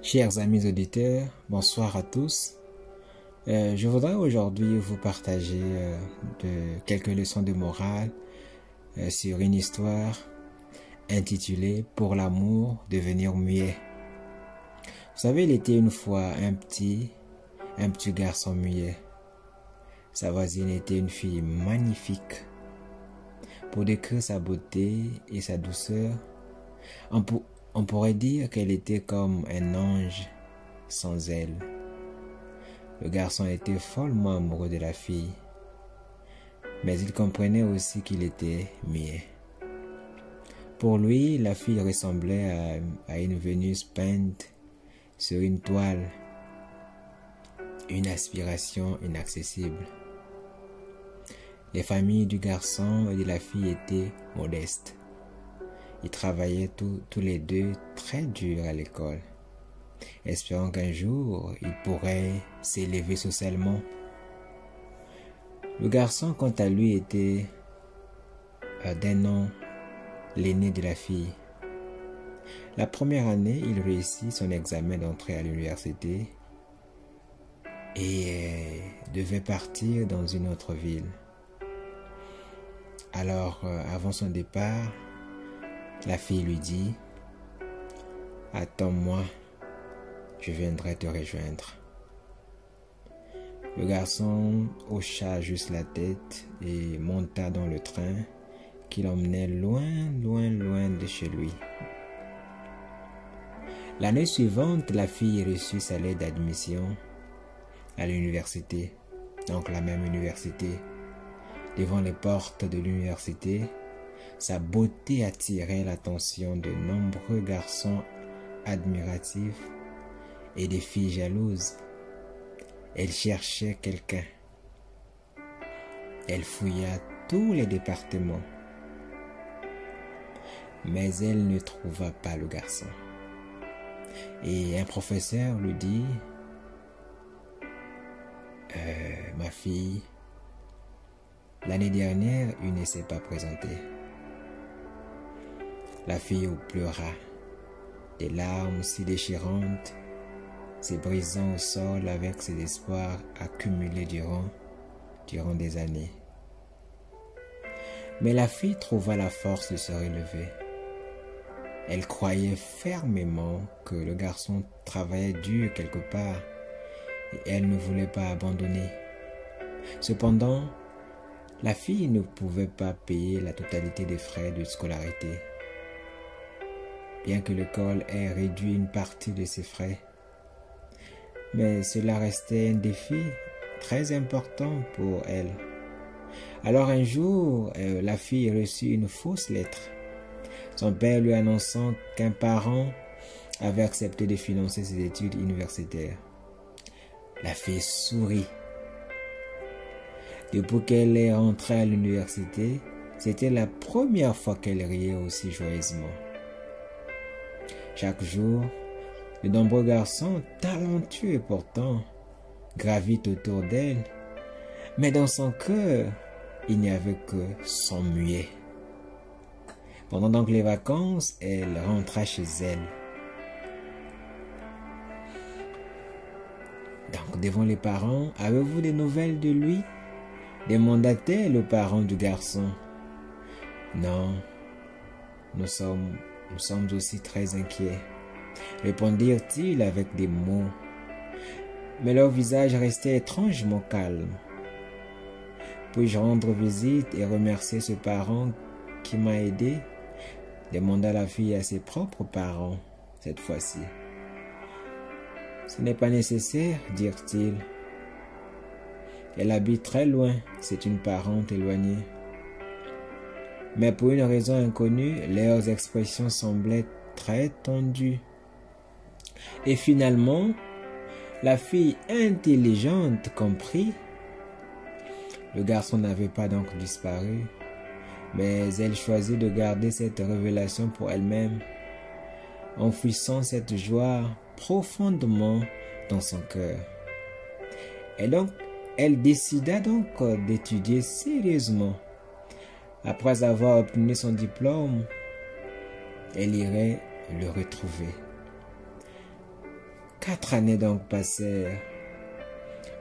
Chers amis auditeurs, bonsoir à tous. Je voudrais aujourd'hui vous partager quelques leçons de morale sur une histoire intitulée Pour l'amour, devenir muet. Vous savez, il était une fois un petit garçon muet. Sa voisine était une fille magnifique. Pour décrire sa beauté et sa douceur, on pourrait dire qu'elle était comme un ange sans ailes. Le garçon était follement amoureux de la fille, mais il comprenait aussi qu'il était muet. Pour lui, la fille ressemblait à une Vénus peinte sur une toile, une aspiration inaccessible. Les familles du garçon et de la fille étaient modestes. Ils travaillaient tous les deux très dur à l'école, espérant qu'un jour, ils pourraient s'élever socialement. Le garçon, quant à lui, était d'un an l'aîné de la fille. La première année, il réussit son examen d'entrée à l'université et devait partir dans une autre ville. Alors, avant son départ, la fille lui dit « Attends-moi, je viendrai te rejoindre. » Le garçon hocha juste la tête et monta dans le train qui l'emmenait loin de chez lui. L'année suivante, la fille reçut sa lettre d'admission à l'université, donc la même université. Devant les portes de l'université, sa beauté attirait l'attention de nombreux garçons admiratifs et des filles jalouses. Elle cherchait quelqu'un. Elle fouilla tous les départements, mais elle ne trouva pas le garçon. Et un professeur lui dit « Ma fille, l'année dernière, il ne s'est pas présenté. » La fille pleura, des larmes si déchirantes, se brisant au sol avec ses espoirs accumulés durant des années. Mais la fille trouva la force de se relever. Elle croyait fermement que le garçon travaillait dur quelque part et elle ne voulait pas abandonner. Cependant, la fille ne pouvait pas payer la totalité des frais de scolarité. Bien que l'école ait réduit une partie de ses frais, mais cela restait un défi très important pour elle. Alors un jour, la fille reçut une fausse lettre, son père lui annonçant qu'un parent avait accepté de financer ses études universitaires. La fille sourit. Depuis qu'elle est rentrée à l'université, c'était la première fois qu'elle riait aussi joyeusement. Chaque jour, de nombreux garçons, talentueux et pourtant, gravitent autour d'elle, mais dans son cœur, il n'y avait que son muet. Pendant donc les vacances, elle rentra chez elle. Donc, devant les parents, « Avez-vous des nouvelles de lui ?» demanda-t-elle aux parents du garçon. « Non, nous sommes aussi très inquiets, » répondirent-ils avec des mots. Mais leur visage restait étrangement calme. « Puis-je rendre visite et remercier ce parent qui m'a aidé ?» demanda la fille à ses propres parents cette fois-ci. « Ce n'est pas nécessaire, dirent-ils. Elle habite très loin, c'est une parente éloignée. » Mais pour une raison inconnue, leurs expressions semblaient très tendues. Et finalement, la fille intelligente comprit. Le garçon n'avait pas donc disparu, mais elle choisit de garder cette révélation pour elle-même, enfouissant cette joie profondément dans son cœur. Et donc, elle décida donc d'étudier sérieusement. Après avoir obtenu son diplôme, elle irait le retrouver. 4 années donc passèrent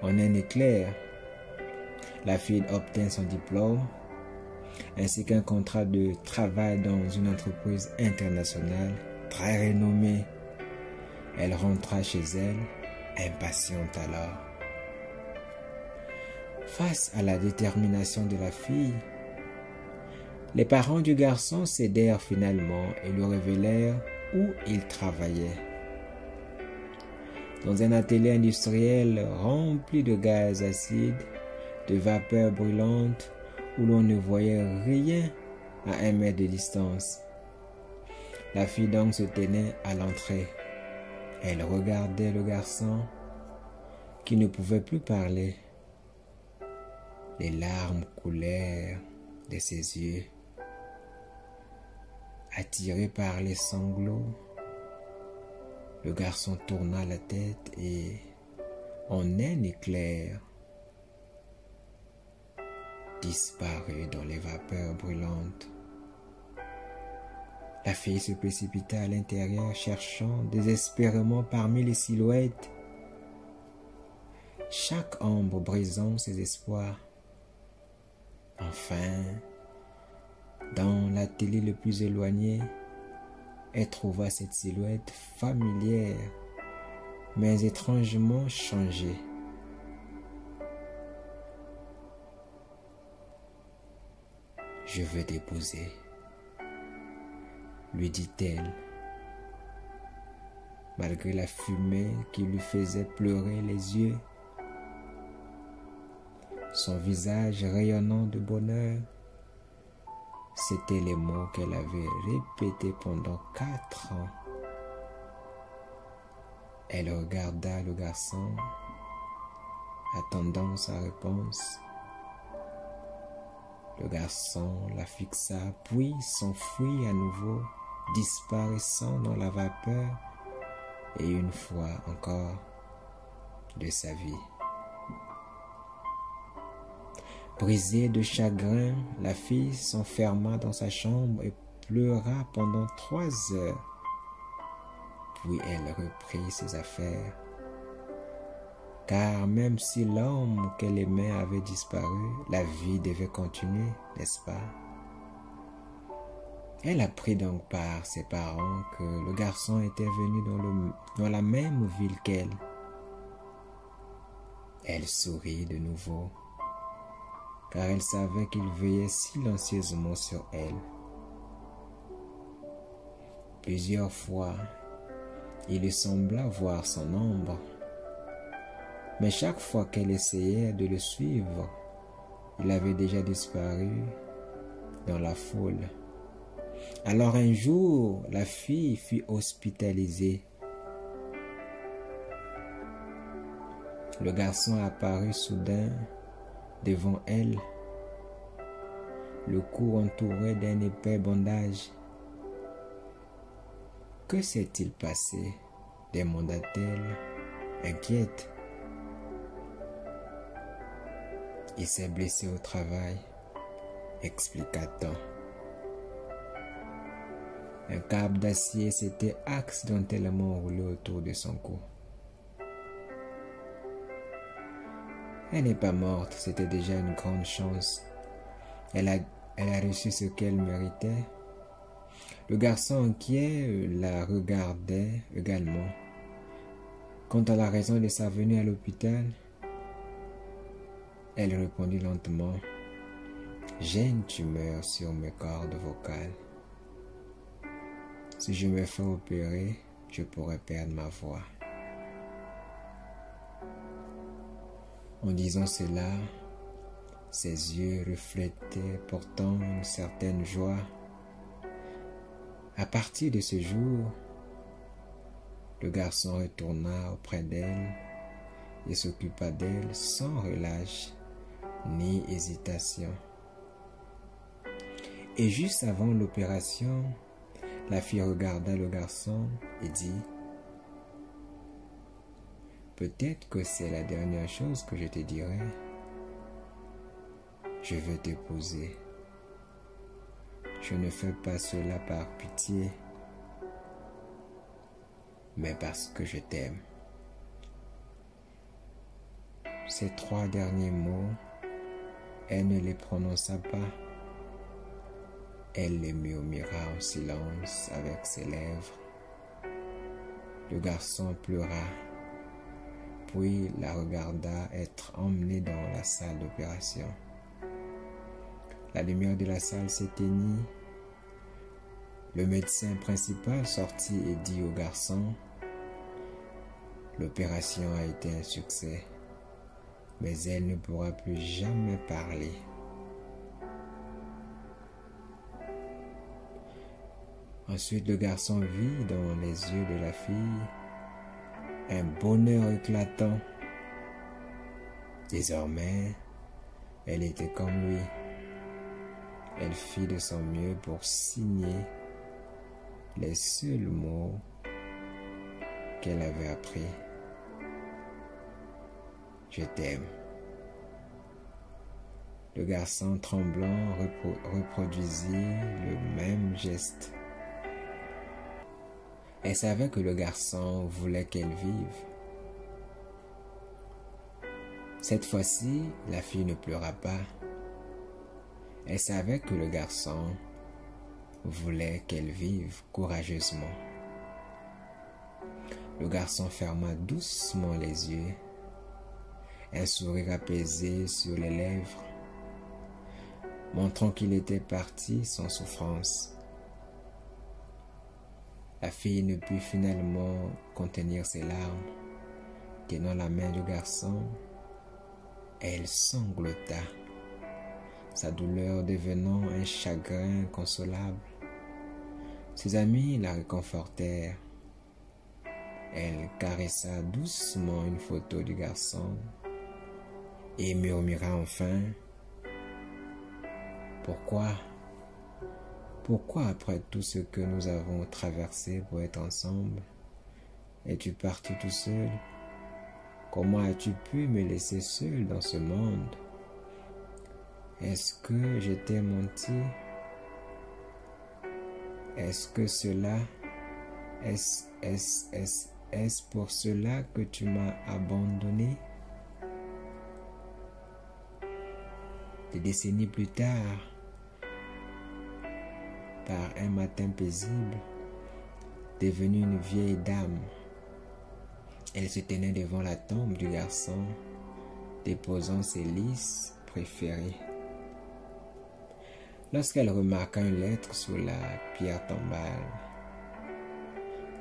en un éclair. La fille obtint son diplôme ainsi qu'un contrat de travail dans une entreprise internationale très renommée. Elle rentra chez elle, impatiente alors. Face à la détermination de la fille, les parents du garçon cédèrent finalement et lui révélèrent où il travaillait. Dans un atelier industriel rempli de gaz acide, de vapeurs brûlantes, où l'on ne voyait rien à 1 mètre de distance. La fille donc se tenait à l'entrée. Elle regardait le garçon qui ne pouvait plus parler. Les larmes coulèrent de ses yeux. Attiré par les sanglots, le garçon tourna la tête et, en un éclair, disparut dans les vapeurs brûlantes. La fille se précipita à l'intérieur, cherchant désespérément parmi les silhouettes, chaque ombre brisant ses espoirs. Enfin, dans l'atelier le plus éloigné, elle trouva cette silhouette familière, mais étrangement changée. « Je veux t'épouser, » lui dit-elle, malgré la fumée qui lui faisait pleurer les yeux. Son visage rayonnant de bonheur, c'étaient les mots qu'elle avait répétés pendant 4 ans. Elle regarda le garçon, attendant sa réponse. Le garçon la fixa, puis s'enfuit à nouveau, disparaissant dans la vapeur, et une fois encore de sa vie. Brisée de chagrin, la fille s'enferma dans sa chambre et pleura pendant 3 heures. Puis elle reprit ses affaires. Car même si l'homme qu'elle aimait avait disparu, la vie devait continuer, n'est-ce pas? Elle apprit donc par ses parents que le garçon était venu dans la même ville qu'elle. Elle sourit de nouveau, car elle savait qu'il veillait silencieusement sur elle. Plusieurs fois, il lui sembla voir son ombre, mais chaque fois qu'elle essayait de le suivre, il avait déjà disparu dans la foule. Alors un jour, la fille fut hospitalisée. Le garçon apparut soudain devant elle, le cou entouré d'un épais bandage. « Que s'est-il passé ?» demanda-t-elle, inquiète. « Il s'est blessé au travail, » expliqua-t-on. Un câble d'acier s'était accidentellement roulé autour de son cou. Elle n'est pas morte, c'était déjà une grande chance. Elle a reçu ce qu'elle méritait. Le garçon inquiet la regardait également. Quant à la raison de sa venue à l'hôpital, elle répondit lentement, « J'ai une tumeur sur mes cordes vocales. Si je me fais opérer, je pourrais perdre ma voix. » En disant cela, ses yeux reflétaient pourtant une certaine joie. À partir de ce jour, le garçon retourna auprès d'elle et s'occupa d'elle sans relâche ni hésitation. Et juste avant l'opération, la fille regarda le garçon et dit, « Peut-être que c'est la dernière chose que je te dirai. Je veux t'épouser. Je ne fais pas cela par pitié, mais parce que je t'aime. » Ces 3 derniers mots, elle ne les prononça pas. Elle les murmura en silence avec ses lèvres. Le garçon pleura, puis la regarda être emmenée dans la salle d'opération. La lumière de la salle s'éteignit. Le médecin principal sortit et dit au garçon: « L'opération a été un succès, mais elle ne pourra plus jamais parler. » Ensuite, le garçon vit dans les yeux de la fille un bonheur éclatant. Désormais, elle était comme lui. Elle fit de son mieux pour signer les seuls mots qu'elle avait appris. « Je t'aime. » Le garçon tremblant reproduisit le même geste. Elle savait que le garçon voulait qu'elle vive. Cette fois-ci, la fille ne pleura pas. Elle savait que le garçon voulait qu'elle vive courageusement. Le garçon ferma doucement les yeux, un sourire apaisé sur les lèvres, montrant qu'il était parti sans souffrance. La fille ne put finalement contenir ses larmes. Tenant la main du garçon, elle sanglota, sa douleur devenant un chagrin inconsolable. Ses amis la réconfortèrent. Elle caressa doucement une photo du garçon et murmura enfin: « Pourquoi après tout ce que nous avons traversé pour être ensemble, es-tu parti tout seul? Comment as-tu pu me laisser seul dans ce monde? Est-ce que je t'ai menti? Est-ce pour cela que tu m'as abandonné? » Des décennies plus tard, par un matin paisible, devenue une vieille dame, elle se tenait devant la tombe du garçon, déposant ses lys préférés. Lorsqu'elle remarqua une lettre sous la pierre tombale,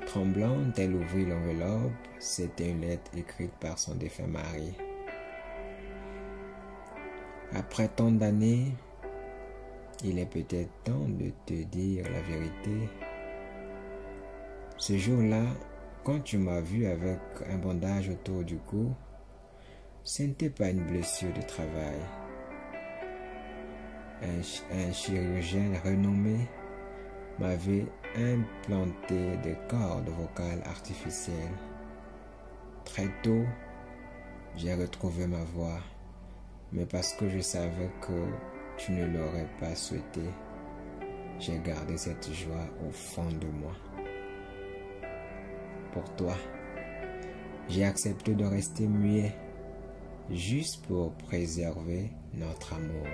tremblante, elle ouvrit l'enveloppe. C'était une lettre écrite par son défunt mari. Après tant d'années, il est peut-être temps de te dire la vérité. Ce jour-là, quand tu m'as vu avec un bandage autour du cou, ce n'était pas une blessure de travail. Un chirurgien renommé m'avait implanté des cordes vocales artificielles. Très tôt, j'ai retrouvé ma voix, mais parce que je savais que tu ne l'aurais pas souhaité, j'ai gardé cette joie au fond de moi. Pour toi, j'ai accepté de rester muet, juste pour préserver notre amour.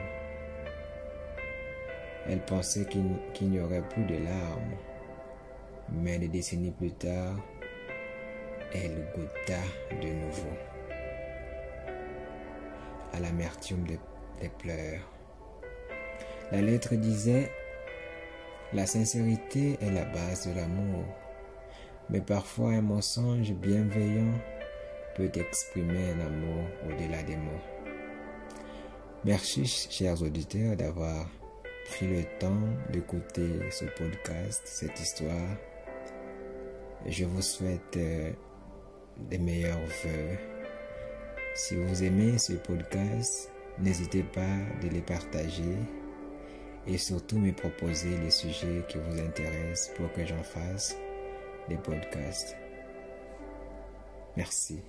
Elle pensait qu'il n'y aurait plus de larmes, mais des décennies plus tard, elle goûta de nouveau à l'amertume des pleurs. La lettre disait: « La sincérité est la base de l'amour, mais parfois un mensonge bienveillant peut exprimer un amour au-delà des mots. » Merci, chers auditeurs, d'avoir pris le temps d'écouter ce podcast, cette histoire. Je vous souhaite des meilleurs vœux. Si vous aimez ce podcast, n'hésitez pas de les partager et surtout me proposer les sujets qui vous intéressent pour que j'en fasse des podcasts. Merci.